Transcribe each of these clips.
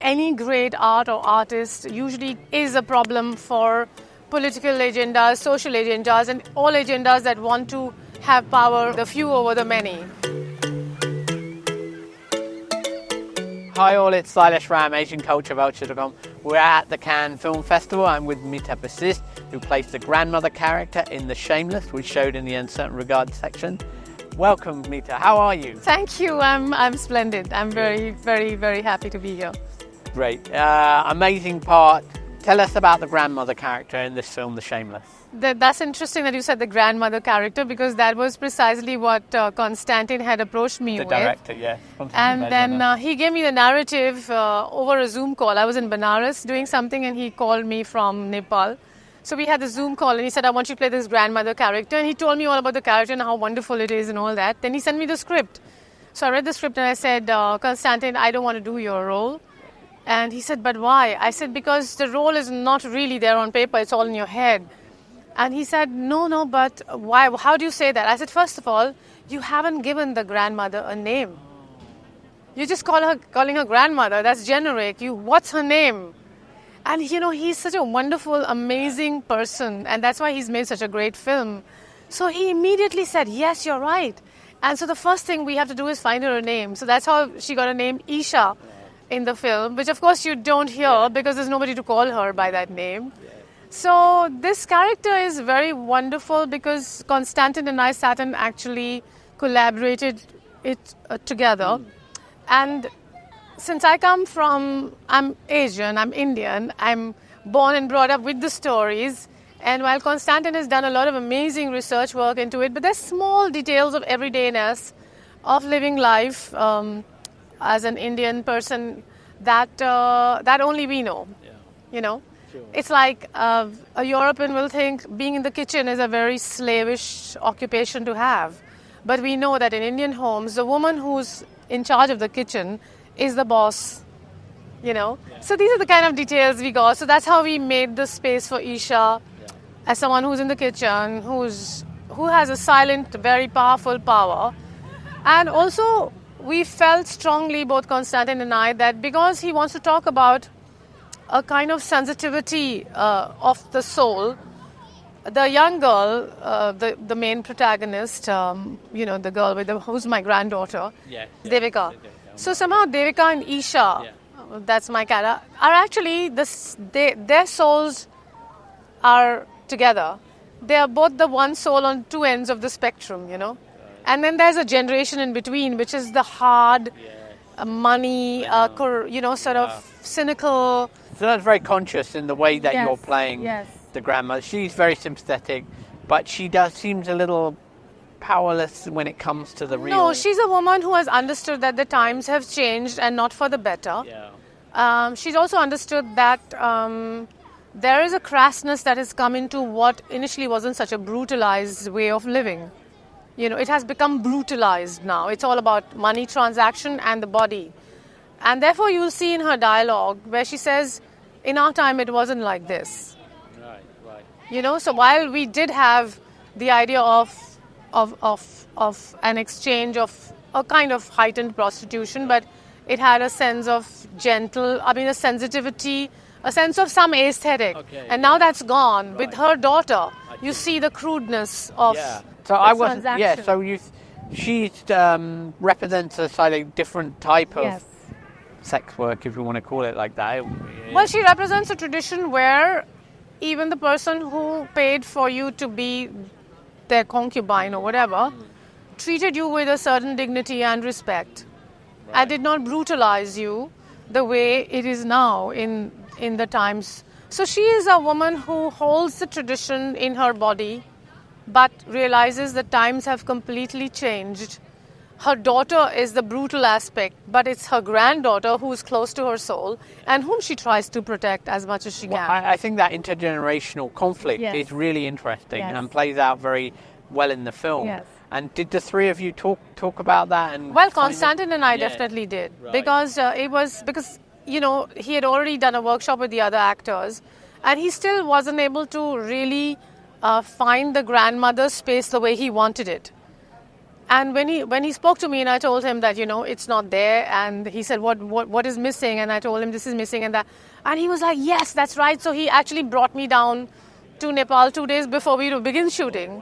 any great art or artist usually is a problem for political agendas, social agendas, and all agendas that want to have power, the few over the many. Hi all, it's Sailesh Ram, AsianCultureVulture.com. We're at the Cannes Film Festival. I'm with Mita Vashisht, who plays the grandmother character in the Shameless, we showed in the Uncertain Regard section. Welcome, Mita. How are you? Thank you. I'm splendid. I'm very, very, very happy to be here. Great. Amazing part. Tell us about the grandmother character in this film, The Shameless. That's interesting that you said the grandmother character, because that was precisely what Konstantin had approached me with. The director, yeah. And then he gave me the narrative over a Zoom call. I was in Benares doing something and he called me from Nepal. So we had the Zoom call and he said, I want you to play this grandmother character. And he told me all about the character and how wonderful it is and all that. Then he sent me the script. So I read the script and I said, Konstantin, I don't want to do your role. And he said, but why? I said, because the role is not really there on paper. It's all in your head. And he said, no, but why? How do you say that? I said, first of all, you haven't given the grandmother a name. You just calling her grandmother. That's generic. What's her name? And, he's such a wonderful, amazing person. And that's why he's made such a great film. So he immediately said, yes, you're right. And so the first thing we have to do is find her a name. So that's how she got a name, Isha, in the film, which of course you don't hear because there's nobody to call her by that name. So this character is very wonderful because Konstantin and I sat and actually collaborated it together. And since I'm Asian, I'm Indian, I'm born and brought up with the stories. And while Konstantin has done a lot of amazing research work into it, but there's small details of everydayness of living life as an Indian person that only we know, Sure. It's like a European will think being in the kitchen is a very slavish occupation to have. But we know that in Indian homes, the woman who's in charge of the kitchen is the boss, Yeah. So these are the kind of details we got. So that's how we made the space for Isha as someone who's in the kitchen, who has a silent, very powerful power. And also, we felt strongly, both Konstantin and I, that because he wants to talk about a kind of sensitivity of the soul, the young girl, the main protagonist, the girl who's my granddaughter, Devika. So somehow Devika and Isha, that's my character, are actually, their souls are together. They are both the one soul on two ends of the spectrum, And then there's a generation in between, which is the hard, money, sort of cynical. So that's very conscious in the way that you're playing the grandmother. She's very sympathetic, but she seems a little powerless when it comes to the real. No, she's a woman who has understood that the times have changed and not for the better. Yeah. She's also understood that there is a crassness that has come into what initially wasn't such a brutalized way of living. It has become brutalized now. It's all about money transaction and the body. And therefore you'll see in her dialogue where she says, in our time it wasn't like this. Right. So while we did have the idea of an exchange of a kind of heightened prostitution, but it had a sense of a sensitivity, a sense of some aesthetic. Okay, and now that's gone. Right. With her daughter, you see the crudeness of So I wasn't. Yeah. So she represents a slightly different type of sex work, if you want to call it like that. Well, she represents a tradition where even the person who paid for you to be their concubine or whatever treated you with a certain dignity and respect, and did not brutalize you the way it is now in the times. So she is a woman who holds the tradition in her body, but realizes that times have completely changed. Her daughter is the brutal aspect, but it's her granddaughter who is close to her soul and whom she tries to protect as much as she can. I think that intergenerational conflict is really interesting and plays out very well in the film. Yes. And did the three of you talk about that? Well, Konstantin and I definitely did. Right. Because he had already done a workshop with the other actors, and he still wasn't able to really find the grandmother's space the way he wanted it. And when he spoke to me and I told him that, it's not there, and he said, what is missing? And I told him this is missing and that. And he was like, yes, that's right. So he actually brought me down to Nepal 2 days before we begin shooting.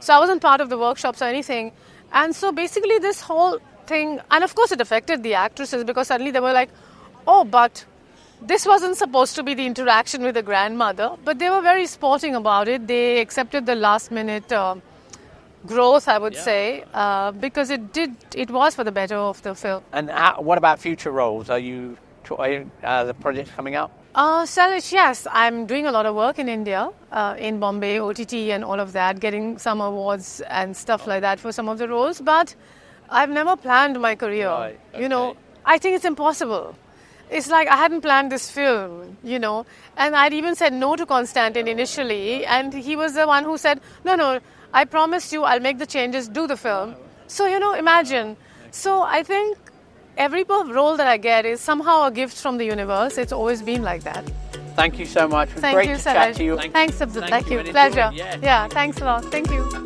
So I wasn't part of the workshops or anything. And so basically this whole thing, and of course it affected the actresses because suddenly they were like, oh, but this wasn't supposed to be the interaction with the grandmother. But they were very sporting about it. They accepted the last minute growth, I would say, because it was for the better of the film. And what about future roles? Are the projects coming up? Sailesh, yes, I'm doing a lot of work in India, in Bombay, OTT and all of that, getting some awards and stuff like that for some of the roles, but I've never planned my career. Right, okay. I think it's impossible. It's like I hadn't planned this film, and I'd even said no to Constantine initially, and he was the one who said, no, I promised you I'll make the changes, do the film. So, imagine. So I think every role that I get is somehow a gift from the universe. It's always been like that. Thank you so much. It was Thank great you, to chat Sailesh. to you. Thanks, Abdul. Thank you. and enjoy. Pleasure. Yes. Yeah, thanks a lot. Thank you.